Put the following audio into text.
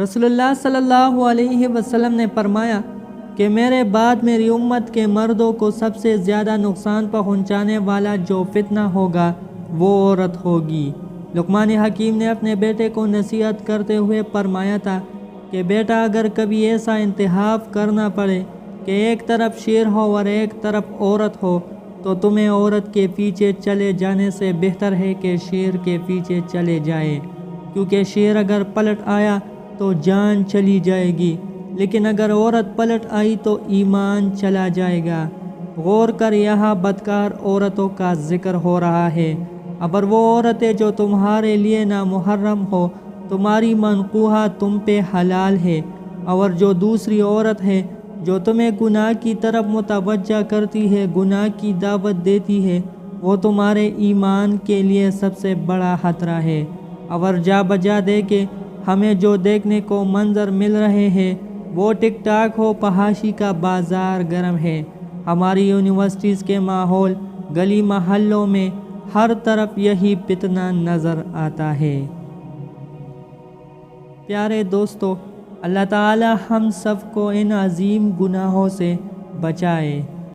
رسول اللہ صلی اللہ علیہ وسلم نے فرمایا کہ میرے بعد میری امت کے مردوں کو سب سے زیادہ نقصان پہنچانے والا جو فتنہ ہوگا وہ عورت ہوگی۔ لقمان حکیم نے اپنے بیٹے کو نصیحت کرتے ہوئے فرمایا تھا کہ بیٹا، اگر کبھی ایسا انتخاب کرنا پڑے کہ ایک طرف شیر ہو اور ایک طرف عورت ہو تو تمہیں عورت کے پیچھے چلے جانے سے بہتر ہے کہ شیر کے پیچھے چلے جائے، کیونکہ شیر اگر پلٹ آیا تو جان چلی جائے گی، لیکن اگر عورت پلٹ آئی تو ایمان چلا جائے گا۔ غور کر، یہاں بدکار عورتوں کا ذکر ہو رہا ہے۔ اگر وہ عورتیں جو تمہارے لیے نامحرم ہو تمہاری منقوحہ تم پہ حلال ہے، اور جو دوسری عورت ہے جو تمہیں گناہ کی طرف متوجہ کرتی ہے، گناہ کی دعوت دیتی ہے، وہ تمہارے ایمان کے لیے سب سے بڑا خطرہ ہے۔ اور جا بجا دے کہ ہمیں جو دیکھنے کو منظر مل رہے ہیں وہ ٹک ٹاک ہو، فحاشی کا بازار گرم ہے۔ ہماری یونیورسٹیز کے ماحول، گلی محلوں میں ہر طرف یہی فتنہ نظر آتا ہے۔ پیارے دوستو، اللہ تعالی ہم سب کو ان عظیم گناہوں سے بچائے۔